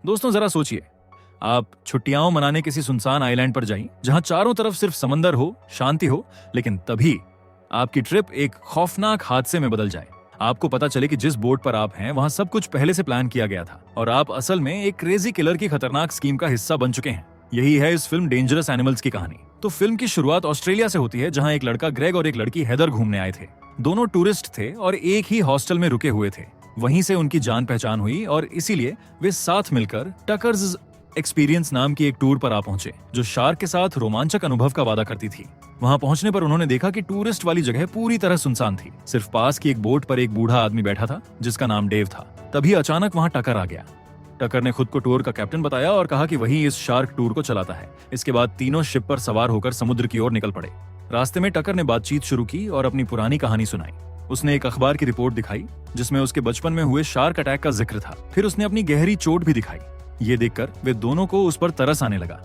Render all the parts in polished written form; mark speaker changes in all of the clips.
Speaker 1: दोस्तों जरा सोचिए, आप छुट्टियां मनाने किसी सुनसान आइलैंड पर जाइए जहां चारों तरफ सिर्फ समंदर हो, शांति हो, लेकिन तभी आपकी ट्रिप एक खौफनाक हादसे में बदल जाए। आपको पता चले कि जिस बोट पर आप हैं वहां सब कुछ पहले से प्लान किया गया था और आप असल में एक क्रेजी किलर की खतरनाक स्कीम का हिस्सा बन चुके हैं। यही है इस फिल्म डेंजरस एनिमल्स की कहानी। तो फिल्म की शुरुआत ऑस्ट्रेलिया से होती है, जहां एक लड़का ग्रेग और एक लड़की हेदर घूमने आए थे। दोनों टूरिस्ट थे और एक ही हॉस्टल में रुके हुए थे। वहीं से उनकी जान पहचान हुई और इसीलिए वे साथ मिलकर टकर्स एक्सपीरियंस नाम की एक टूर पर आ पहुंचे, जो शार्क के साथ रोमांचक अनुभव का वादा करती थी। वहां पहुंचने पर उन्होंने देखा कि टूरिस्ट वाली जगह पूरी तरह सुनसान थी। सिर्फ पास की एक बोट पर एक बूढ़ा आदमी बैठा था जिसका नाम डेव था। तभी अचानक वहां टकर आ गया। टकर ने खुद को टूर का कैप्टन बताया और कहा कि वही इस शार्क टूर को चलाता है। इसके बाद तीनों शिप पर सवार होकर समुद्र की ओर निकल पड़े। रास्ते में टकर ने बातचीत शुरू की और अपनी पुरानी कहानी सुनाई। उसने एक अखबार की रिपोर्ट दिखाई जिसमें उसके बचपन में हुए शार्क अटैक का जिक्र था। फिर उसने अपनी गहरी चोट भी दिखाई। ये देखकर वे दोनों को उस पर तरस आने लगा।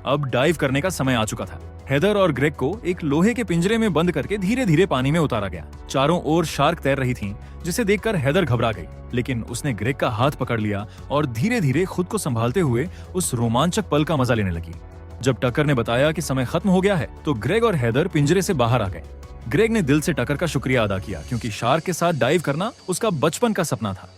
Speaker 1: अब डाइव करने का समय आ चुका था। हेदर और ग्रेग को एक लोहे के पिंजरे में बंद करके धीरे धीरे पानी में उतारा गया। चारों ओर शार्क तैर रही थीं, जिसे देखकर हेदर घबरा गई, लेकिन उसने ग्रेग का हाथ पकड़ लिया और धीरे धीरे खुद को संभालते हुए उस रोमांचक पल का मजा लेने लगी। जब टकर ने बताया कि समय खत्म हो गया है तो ग्रेग और हेदर पिंजरे से बाहर आ गए। ग्रेग ने दिल से टकर का शुक्रिया अदा किया, क्योंकि शार्क के साथ डाइव करना उसका बचपन का सपना था।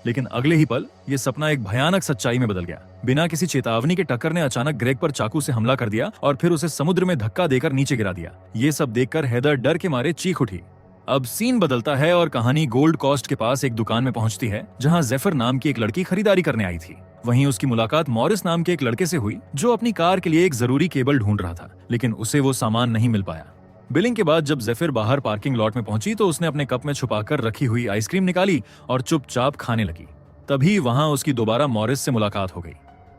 Speaker 1: लेकिन अगले ही पल ये सपना एक भयानक सच्चाई में बदल गया। बिना किसी चेतावनी के टकर ने अचानक ग्रेग पर चाकू से हमला कर दिया और फिर उसे समुद्र में धक्का देकर नीचे गिरा दिया। ये सब देखकर हेदर डर के मारे चीख उठी। अब सीन बदलता है और कहानी गोल्ड कोस्ट के पास एक दुकान में पहुंचती है, जहां जेफर नाम की एक लड़की खरीदारी करने आई थी। वहीं उसकी मुलाकात मॉरिस नाम के एक लड़के से हुई, जो अपनी कार के लिए एक जरूरी केबल ढूंढ रहा था, लेकिन उसे वो सामान नहीं मिल पाया। बिलिंग के बाद जब जेफिर बाहर पार्किंग लॉट में पहुंची तो उसने अपने कप में छुपाकर रखी हुई आइसक्रीम निकाली और चुपचाप खाने लगी। तभी वहां उसकी दोबारा मॉरिस से मुलाकात हो गई।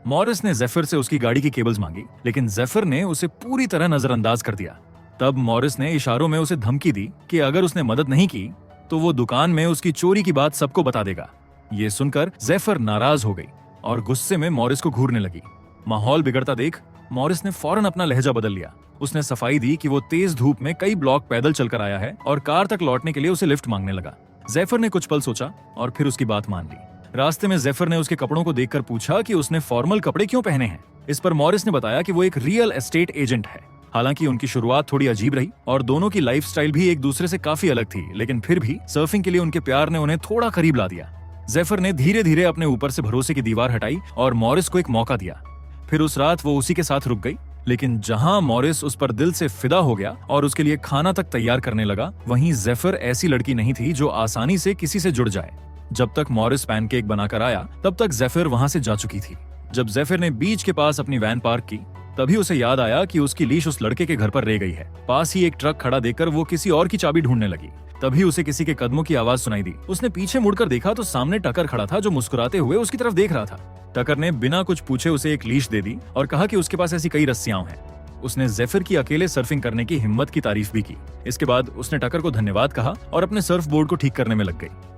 Speaker 1: मॉरिस ने जेफिर से उसकी गाड़ी की केबल्स मांगी, लेकिन जेफिर ने उसे पूरी तरह नजरअंदाज कर दिया। तब मॉरिस ने इशारों में उसे धमकी दी कि अगर उसने मदद नहीं की तो वो दुकान में उसकी चोरी की बात सबको बता देगा। ये सुनकर जेफिर नाराज हो गई और गुस्से में मॉरिस को घूरने लगी। माहौल बिगड़ता देख मॉरिस ने फौरन अपना लहजा बदल लिया। उसने सफाई दी कि वो तेज धूप में कई ब्लॉक पैदल चलकर आया है और कार तक लौटने के लिए उसे लिफ्ट मांगने लगा। जेफिर ने कुछ पल सोचा और फिर उसकी बात मान ली। रास्ते में जेफिर ने उसके कपड़ों को देखकर पूछा कि उसने फॉर्मल कपड़े क्यों पहने हैं। इस पर मॉरिस ने बताया कि वो एक रियल एस्टेट एजेंट है। हालांकि उनकी शुरुआत थोड़ी अजीब रही और दोनों की लाइफस्टाइल भी एक दूसरे से काफी अलग थी, लेकिन फिर भी सर्फिंग के लिए उनके प्यार ने उन्हें थोड़ा करीब ला दिया। जेफिर ने धीरे धीरे अपने ऊपर से भरोसे की दीवार हटाई और मॉरिस को एक मौका दिया। फिर उस रात वो उसी के साथ रुक गई, लेकिन जहां मॉरिस उस पर दिल से फिदा हो गया और उसके लिए खाना तक तैयार करने लगा, वहीं जेफिर ऐसी लड़की नहीं थी जो आसानी से किसी से जुड़ जाए। जब तक मॉरिस पैनकेक बनाकर आया तब तक जेफिर वहां से जा चुकी थी। जब जेफिर ने बीच के पास अपनी वैन पार्क की तभी उसे याद आया कि उसकी लीश उस लड़के के घर पर रह गई है। पास ही एक ट्रक खड़ा देखकर वो किसी और की चाबी ढूंढने लगी। तभी उसे किसी के कदमों की आवाज सुनाई दी। उसने पीछे मुड़कर देखा तो सामने टकर खड़ा था, जो मुस्कुराते हुए उसकी तरफ देख रहा था। टकर ने बिना कुछ पूछे उसे एक लीश दे दी और कहा कि उसके पास ऐसी कई रस्सियां हैं। उसने जेफिर की अकेले सर्फिंग करने की हिम्मत की तारीफ भी की। इसके बाद उसने टकर को धन्यवाद कहा और अपने सर्फ बोर्ड को ठीक करने में लग गई।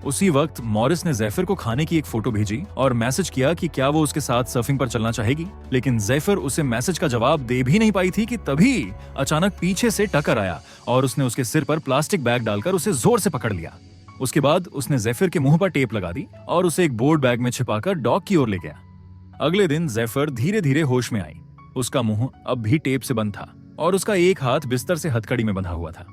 Speaker 1: उसी वक्त मॉरिस ने जेफिर को खाने की एक फोटो भेजी और मैसेज किया कि क्या वो उसके साथ सर्फिंग पर चलना चाहेगी, लेकिन जेफिर उसे मैसेज का जवाब दे भी नहीं पाई थी कि तभी अचानक पीछे से टकर आया और उसने उसके सिर पर प्लास्टिक बैग डालकर उसे जोर से पकड़ लिया। उसके बाद उसने जेफिर के मुंह पर टेप लगा दी और उसे एक बोर्ड बैग में छिपाकर डॉक की ओर ले गया। अगले दिन जेफिर धीरे धीरे होश में आई। उसका मुंह अब भी टेप से बंद था और उसका एक हाथ बिस्तर से हथकड़ी में बंधा हुआ था।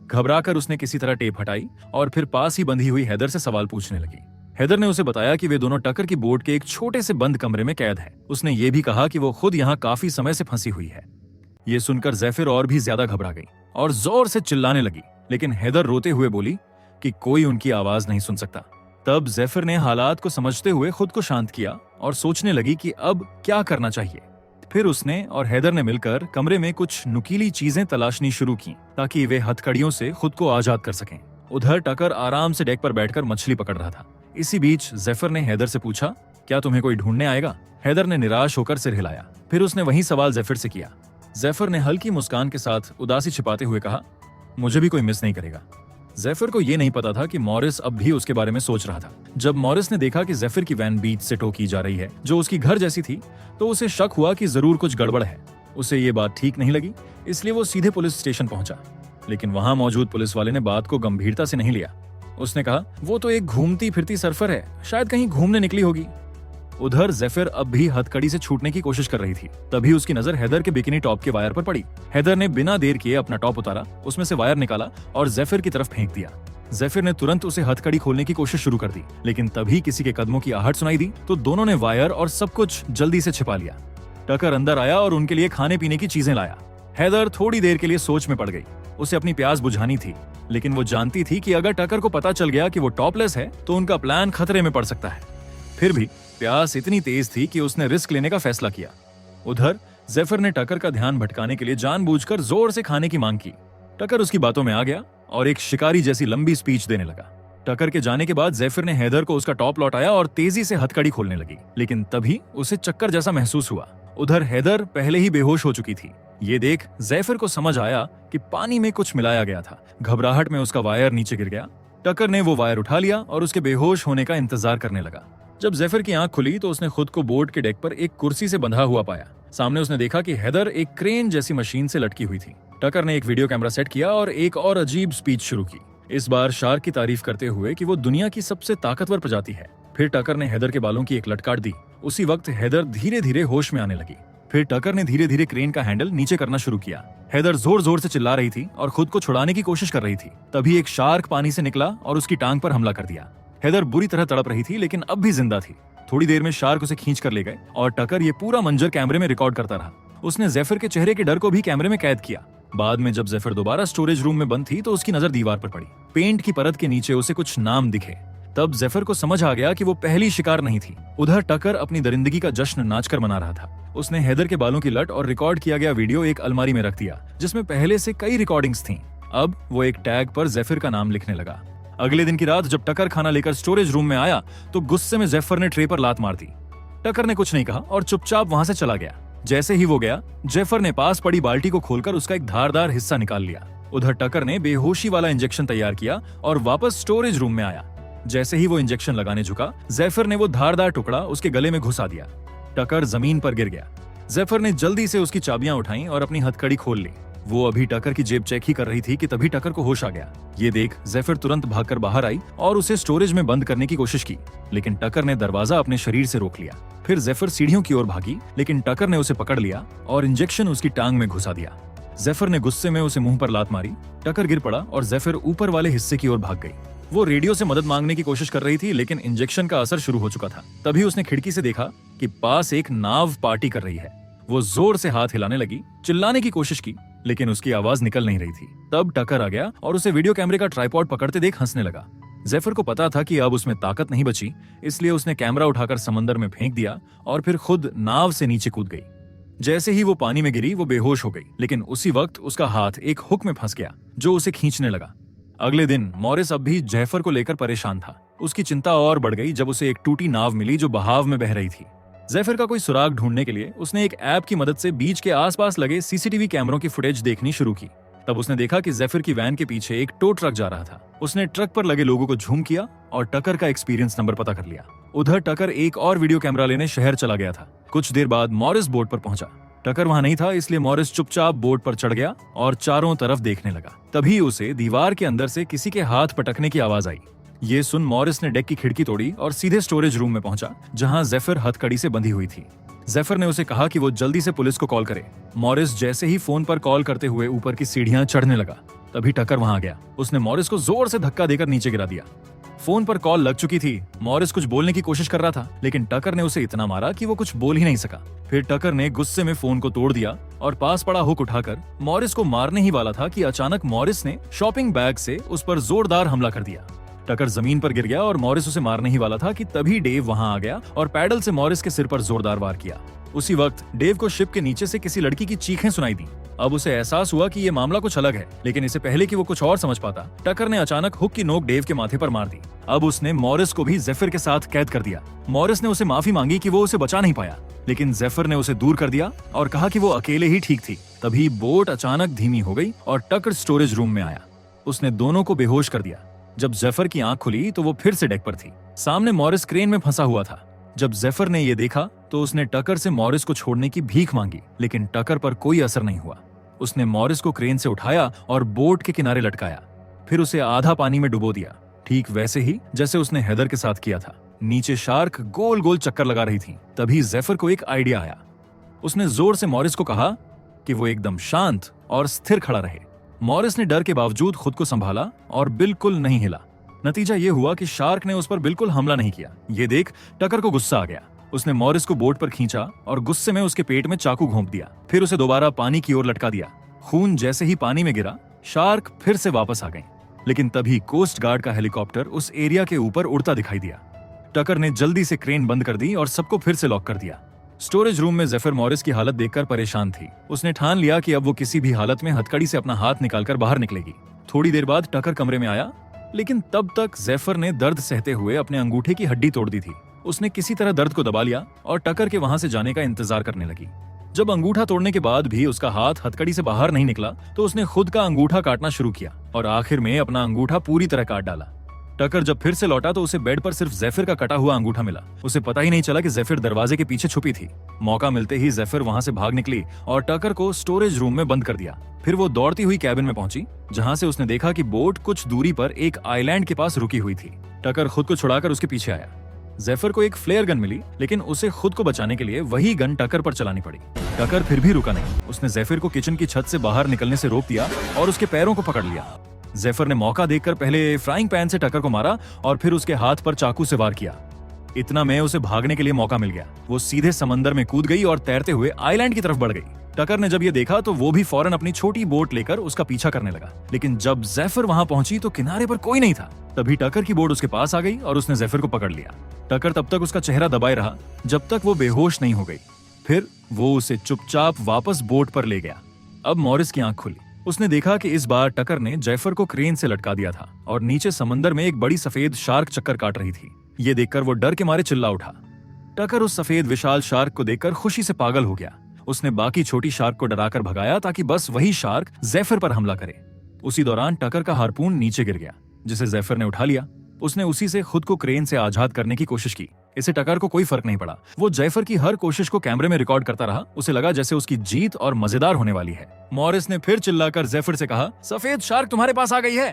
Speaker 1: घबराकर उसने किसी तरह टेप हटाई और फिर पास ही बंधी हुई हेदर से सवाल पूछने लगी। हेदर ने उसे बताया कि वे दोनों टकर की बोट के एक छोटे से बंद कमरे में कैद हैं। उसने ये भी कहा कि वो खुद यहाँ काफी समय से फंसी हुई है। ये सुनकर जेफिर और भी ज्यादा घबरा गई और जोर से चिल्लाने लगी, लेकिन हेदर रोते हुए बोली कि कोई उनकी आवाज नहीं सुन सकता। तब जेफिर ने हालात को समझते हुए खुद को शांत किया और सोचने लगी कि अब क्या करना चाहिए। फिर उसने और हेदर ने मिलकर कमरे में कुछ नुकीली चीजें तलाशनी शुरू की ताकि वे हथकड़ियों से खुद को आजाद कर सकें। उधर टकर आराम से डेक पर बैठकर मछली पकड़ रहा था। इसी बीच जेफिर ने हेदर से पूछा, क्या तुम्हें कोई ढूंढने आएगा? हेदर ने निराश होकर सिर हिलाया। फिर उसने वही सवाल जेफिर से किया। जेफिर ने हल्की मुस्कान के साथ उदासी छिपाते हुए कहा, मुझे भी कोई मिस नहीं करेगा। जेफिर को यह नहीं पता था कि मॉरिस अब भी उसके बारे में सोच रहा था। जब मॉरिस ने देखा कि जेफिर की वैन बीच से टो की जा रही है, जो उसकी घर जैसी थी, तो उसे शक हुआ कि जरूर कुछ गड़बड़ है। उसे ये बात ठीक नहीं लगी, इसलिए वो सीधे पुलिस स्टेशन पहुंचा। लेकिन वहां मौजूद पुलिस वाले ने बात को गंभीरता से नहीं लिया। उसने कहा, वो तो एक घूमती फिरती सर्फर है, शायद कहीं घूमने निकली होगी। उधर जेफिर अब भी हथकड़ी से छूटने की कोशिश कर रही थी। तभी उसकी नजर हेदर के बिकिनी टॉप के वायर पर पड़ी। हेदर ने बिना देर किए अपना टॉप उतारा, उसमें से वायर निकाला और जेफिर की तरफ फेंक दिया। जेफिर ने तुरंत उसे हथकड़ी खोलने की कोशिश शुरू कर दी, लेकिन तभी किसी के कदमों की आहट सुनाई दी तो दोनों ने वायर और सब कुछ जल्दी से छिपा लिया। टकर अंदर आया और उनके लिए खाने पीने की चीजें लाया। हेदर थोड़ी देर के लिए सोच में पड़ गई। उसे अपनी प्यास बुझानी थी, लेकिन वो जानती थी कि अगर टकर को पता चल गया कि वो टॉपलेस है तो उनका प्लान खतरे में पड़ सकता है। फिर भी प्यास इतनी तेज थी कि उसने रिस्क लेने का फैसला किया। उधर जेफिर ने टकर का ध्यान भटकाने के लिए जानबूझकर जोर से खाने की मांग की। टकर उसकी बातों में आ गया और एक शिकारी जैसी लंबी स्पीच देने लगा। टकर के जाने के बाद जेफिर ने हेदर को उसका टॉप लौटाया और तेजी से हथकड़ी खोलने लगी, लेकिन तभी उसे चक्कर जैसा महसूस हुआ। उधर हेदर पहले ही बेहोश हो चुकी थी। ये देख जेफिर को समझ आया कि पानी में कुछ मिलाया गया था। घबराहट में उसका वायर नीचे गिर गया। टकर ने वो वायर उठा लिया और उसके बेहोश होने का इंतजार करने लगा। जब जेफिर की आंख खुली तो उसने खुद को बोट के डेक पर एक कुर्सी से बंधा हुआ पाया। सामने उसने देखा कि हेदर एक क्रेन जैसी मशीन से लटकी हुई थी। टकर ने एक वीडियो कैमरा सेट किया और एक और अजीब स्पीच शुरू की, इस बार शार्क की तारीफ करते हुए कि वो दुनिया की सबसे ताकतवर प्रजाति है। फिर टकर ने हेदर के बालों की एक लट काट दी। उसी वक्त हेदर धीरे धीरे होश में आने लगी। फिर टकर ने धीरे धीरे क्रेन का हैंडल नीचे करना शुरू किया। हेदर जोर जोर से चिल्ला रही थी और खुद को छुड़ाने की कोशिश कर रही थी। तभी एक शार्क पानी से निकला और उसकी टांग पर हमला कर दिया। हेदर बुरी तरह तड़प रही थी, लेकिन अब भी जिंदा थी। थोड़ी देर में शार्क उसे खींच कर ले गए और टकर ये पूरा मंजर कैमरे में रिकॉर्ड करता रहा। उसने जेफिर के चेहरे के डर को भी कैमरे में कैद किया। बाद में जब जेफिर दोबारा स्टोरेज रूम में बंद थी तो उसकी नजर दीवार पर पड़ी। पेंट की परत के नीचे उसे कुछ नाम दिखे। तब जेफिर को समझ आ गया कि वो पहली शिकार नहीं थी। उधर टकर अपनी दरिंदगी का जश्न नाचकर मना रहा था। उसने हेदर के बालों की लट और रिकॉर्ड किया गया वीडियो एक अलमारी में रख दिया, जिसमें पहले से कई रिकॉर्डिंग्स थीं। अब वो एक टैग पर जेफिर का नाम लिखने लगा। अगले दिन की रात जब टकर खाना लेकर स्टोरेज रूम में आया तो गुस्से में जेफिर ने ट्रे पर लात मार दी। टकर ने कुछ नहीं कहा और चुपचाप वहां से चला गया। जैसे ही वो गया, जेफिर ने पास पड़ी बाल्टी को खोलकर उसका एक धारदार हिस्सा निकाल लिया। उधर टकर ने बेहोशी वाला इंजेक्शन तैयार किया और वापस स्टोरेज रूम में आया। जैसे ही वो इंजेक्शन लगाने झुका, जेफिर ने वो धारदार टुकड़ा उसके गले में घुसा दिया। टकर जमीन पर गिर गया। जेफिर ने जल्दी से उसकी चाबियां उठाई और अपनी हथकड़ी खोल ली। वो अभी टकर की जेब चेक ही कर रही थी कि तभी टकर को होश आ गया। ये देख जेफिर तुरंत भागकर बाहर आई और उसे स्टोरेज में बंद करने की कोशिश की, लेकिन टकर ने दरवाजा अपने शरीर से रोक लिया। फिर जेफिर सीढ़ियों की ओर भागी, लेकिन टकर ने उसे पकड़ लिया और इंजेक्शन उसकी टांग में घुसा दिया। जेफिर ने गुस्से में उसे मुंह पर लात मारी। टकर गिर पड़ा और जेफिर ऊपर वाले हिस्से की ओर भाग गई। वो रेडियो से मदद मांगने की कोशिश कर रही थी, लेकिन इंजेक्शन का असर शुरू हो चुका था। तभी उसने खिड़की से देखा कि पास एक नाव पार्टी कर रही है। वो जोर से हाथ हिलाने लगी, चिल्लाने की कोशिश की, लेकिन उसकी आवाज निकल नहीं रही थी। तब टकर आ गया और उसे वीडियो कैमरे का ट्राइपॉड पकड़ते देख हंसने लगा। जेफिर को पता था कि अब उसमें ताकत नहीं बची, इसलिए उसने कैमरा उठाकर समंदर में फेंक दिया और फिर खुद नाव से नीचे कूद गई। जैसे ही वो पानी में गिरी वो बेहोश हो गई, लेकिन उसी वक्त उसका हाथ एक हुक में फंस गया जो उसे खींचने लगा। अगले दिन मॉरिस अब भी जेफिर को लेकर परेशान था। उसकी चिंता और बढ़ गई जब उसे एक टूटी नाव मिली जो बहाव में बह रही थी। जेफिर का कोई सुराग ढूंढने के लिए उसने एक ऐप की मदद से बीच के आसपास लगे सीसीटीवी कैमरों की फुटेज देखनी शुरू की। तब उसने देखा कि जेफिर की वैन के पीछे एक टो ट्रक जा रहा था। उसने ट्रक पर लगे लोगों को झूम किया और टकर का एक्सपीरियंस नंबर पता कर लिया। उधर टकर एक और वीडियो कैमरा लेने शहर चला गया था। कुछ देर बाद मॉरिस बोट पर पहुंचा। टकर वहां नहीं था, इसलिए मॉरिस चुपचाप बोट पर चढ़ गया और चारों तरफ देखने लगा। तभी उसे दीवार के अंदर से किसी के हाथ पटकने की आवाज आई। ये सुन मॉरिस ने डेक की खिड़की तोड़ी और सीधे स्टोरेज रूम में पहुंचा, जहां जेफिर हथकड़ी से बंधी हुई थी। जेफिर ने उसे कहा कि वो जल्दी से पुलिस को कॉल करे। मॉरिस जैसे ही फोन पर कॉल करते हुए ऊपर की सीढ़ियां चढ़ने लगा, तभी टकर वहां आ गया। उसने मॉरिस को जोर से धक्का देकर नीचे गिरा दिया। फोन पर कॉल लग चुकी थी। मॉरिस कुछ बोलने की कोशिश कर रहा था, लेकिन टकर ने उसे इतना मारा कि वो कुछ बोल ही नहीं सका। फिर टकर ने गुस्से में फोन को तोड़ दिया और पास पड़ा हुक उठाकर मॉरिस को मारने ही वाला था कि अचानक मॉरिस ने शॉपिंग बैग से उस पर जोरदार हमला कर दिया। टकर जमीन पर गिर गया और मॉरिस उसे मारने ही वाला था कि तभी डेव वहां आ गया और पैडल से मॉरिस के सिर पर जोरदार वार किया। उसी वक्त डेव को शिप के नीचे से किसी लड़की की चीखें सुनाई दी। अब उसे एहसास हुआ कि ये मामला कुछ अलग है, लेकिन इससे पहले कि वो कुछ और समझ पाता, टकर ने अचानक हुक की नोक डेव के माथे पर मार दी। अब उसने मॉरिस को भी जेफिर के साथ कैद कर दिया। मॉरिस ने उसे माफी मांगी कि वो उसे बचा नहीं पाया, लेकिन जेफिर ने उसे दूर कर दिया और कहा कि वो अकेले ही ठीक थी। तभी बोट अचानक धीमी हो गई और टकर स्टोरेज रूम में आया। उसने दोनों को बेहोश कर दिया। जब जेफिर की आंख खुली तो वो फिर से डेक पर थी। सामने मॉरिस क्रेन में फंसा हुआ था। जब जेफिर ने ये देखा तो उसने टकर से मॉरिस को छोड़ने की भीख मांगी, लेकिन टकर पर कोई असर नहीं हुआ। उसने मॉरिस को क्रेन से उठाया और बोट के किनारे लटकाया, फिर उसे आधा पानी में डुबो दिया, ठीक वैसे ही जैसे उसने हेदर के साथ किया था। नीचे शार्क गोल गोल चक्कर लगा रही थी। तभी जेफर को एक आइडिया आया। उसने जोर से मॉरिस को कहा कि वो एकदम शांत और स्थिर खड़ा रहे। मॉरिस ने डर के बावजूद खुद को संभाला और बिल्कुल नहीं हिला। नतीजा ये हुआ कि शार्क ने उस पर बिल्कुल हमला नहीं किया। ये देख टकर को गुस्सा आ गया। उसने मॉरिस को बोट पर खींचा और गुस्से में उसके पेट में चाकू घोंप दिया। फिर उसे दोबारा पानी की ओर लटका दिया। खून जैसे ही पानी में गिरा, शार्क फिर से वापस आ गई। लेकिन तभी कोस्ट गार्ड का हेलीकॉप्टर उस एरिया के ऊपर उड़ता दिखाई दिया। टकर ने जल्दी से क्रेन बंद कर दी और सबको फिर से लॉक कर दिया। स्टोरेज रूम में जेफर मॉरिस की हालत देखकर परेशान थी। उसने ठान लिया कि अब वो किसी भी हालत में हथकड़ी से अपना हाथ निकालकर बाहर निकलेगी। थोड़ी देर बाद टकर कमरे में आया, लेकिन तब तक जेफर ने दर्द सहते हुए अपने अंगूठे की हड्डी तोड़ दी थी। उसने किसी तरह दर्द को दबा लिया और टकर के वहां से जाने का इंतजार करने लगी। जब अंगूठा तोड़ने के बाद भी उसका हाथ हथकड़ी से बाहर नहीं निकला तो उसने खुद का अंगूठा काटना शुरू किया और आखिर में अपना अंगूठा पूरी तरह काट डाला। टकर जब फिर से लौटा तो उसे बेड पर सिर्फ जेफिर का कटा हुआ अंगूठा मिला। उसे पता ही नहीं चला कि जेफिर दरवाजे के पीछे छुपी थी। मौका मिलते ही जेफिर वहां से भाग निकली और टकर को स्टोरेज रूम में बंद कर दिया। फिर वो दौड़ती हुई कैबिन में पहुंची, जहां से उसने देखा कि बोट कुछ दूरी पर एक आइलैंड के पास रुकी हुई थी। टकर खुद को छुड़ाकर उसके पीछे आया। जेफर को एक फ्लेयर गन मिली, लेकिन उसे खुद को बचाने के लिए वही गन टकर पर चलानी पड़ी। टकर फिर भी रुका नहीं। उसने जेफिर को किचन की छत से बाहर निकलने से रोक दिया और उसके पैरों को पकड़ लिया। जेफर ने मौका देखकर पहले फ्राइंग पैन से टकर को मारा और फिर उसके हाथ पर चाकू से वार किया। इतना में उसे भागने के लिए मौका मिल गया। वो सीधे समंदर में कूद गई और तैरते हुए आइलैंड की तरफ बढ़ गई। टकर ने जब ये देखा तो वो भी फौरन अपनी छोटी बोट लेकर उसका पीछा करने लगा। लेकिन जब जेफर वहां पहुंची तो किनारे पर कोई नहीं था। तभी टकर की बोट उसके पास आ गई और उसने जेफर को पकड़ लिया। टकर तब तक उसका चेहरा दबाए रहा जब तक वो बेहोश नहीं हो गई। फिर वो उसे चुपचाप वापस बोट पर ले गया। अब मॉरिस की आंख खुली। उसने देखा कि इस बार टकर ने जेफर को क्रेन से लटका दिया था और नीचे समंदर में एक बड़ी सफेद शार्क चक्कर काट रही थी। ये देखकर वो डर के मारे चिल्ला उठा। टकर उस सफेद विशाल शार्क को देखकर खुशी से पागल हो गया। उसने बाकी छोटी शार्क को डराकर भगाया ताकि बस वही शार्क जेफर पर हमला करे। उसी दौरान टकर का हार्पून नीचे गिर गया, जिसे जेफर ने उठा लिया। उसने उसी से खुद को क्रेन से आजाद करने की कोशिश की। इसे टकर को कोई फर्क नहीं पड़ा। वो जेफर की हर कोशिश को कैमरे में रिकॉर्ड करता रहा। उसे लगा जैसे उसकी जीत और मजेदार होने वाली है। मॉरिस ने फिर चिल्लाकर जेफर से कहा, सफेद शार्क तुम्हारे पास आ गई है।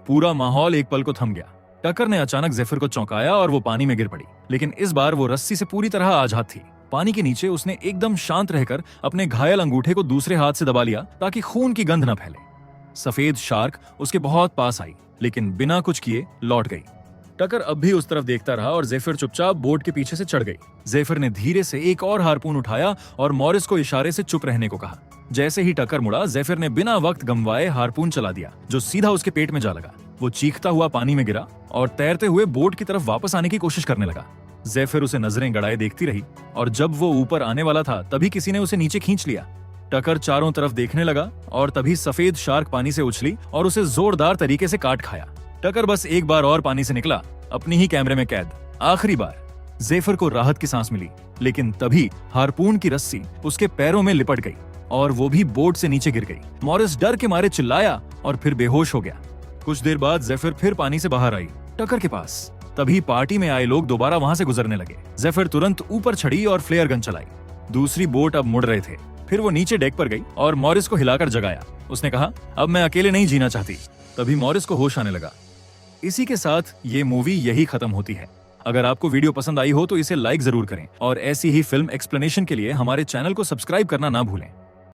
Speaker 1: पूरा माहौल एक पल को थम गया। टकर ने अचानक जेफर को चौंकाया और वो पानी में गिर पड़ी। लेकिन इस बार वो रस्सी से पूरी तरह आजाद थी। पानी के नीचे उसने एकदम शांत रहकर अपने घायल अंगूठे को दूसरे हाथ से दबा लिया ताकि खून की गंध न फैले। सफेद शार्क उसके बहुत पास आई, लेकिन बिना कुछ किए लौट गई। टकर अब भी उस तरफ देखता रहा और जेफिर चुपचाप बोट के पीछे से चढ़ गई। जेफिर ने धीरे से एक और हार्पून उठाया और मॉरिस को इशारे से चुप रहने को कहा। जैसे ही टकर मुड़ा, जेफिर ने बिना वक्त गंवाए हार्पून चला दिया, जो सीधा उसके पेट में जा लगा। वो चीखता हुआ पानी में गिरा और तैरते हुए बोट की तरफ वापस आने की कोशिश करने लगा। जेफिर उसे नजरें गड़ाए देखती रही और जब वो ऊपर आने वाला था तभी किसी ने उसे नीचे खींच लिया। टकर चारों तरफ देखने लगा और तभी सफेद शार्क पानी से उछली और उसे जोरदार तरीके से काट खाया। टकर बस एक बार और पानी से निकला, अपनी ही कैमरे में कैद, आखिरी बार। जेफिर को राहत की सांस मिली, लेकिन तभी हार्पून की रस्सी उसके पैरों में लिपट गई और वो भी बोट से नीचे गिर गई। मॉरिस डर के मारे चिल्लाया और फिर बेहोश हो गया। कुछ देर बाद जेफिर फिर पानी से बाहर आई, टकर के पास। तभी पार्टी में आए लोग दोबारा वहां से गुजरने लगे। जेफिर तुरंत ऊपर चढ़ी और फ्लेयर गन चलाई। दूसरी बोट अब मुड़ रहे थे। फिर वो नीचे डेक पर गई और मॉरिस को हिलाकर जगाया। उसने कहा, अब मैं अकेले नहीं जीना चाहती। तभी मॉरिस को होश आने लगा। इसी के साथ ये मूवी यही खत्म होती है। अगर आपको वीडियो पसंद आई हो तो इसे लाइक जरूर करें और ऐसी ही फिल्म एक्सप्लेनेशन के लिए हमारे चैनल को सब्सक्राइब करना ना भूलें।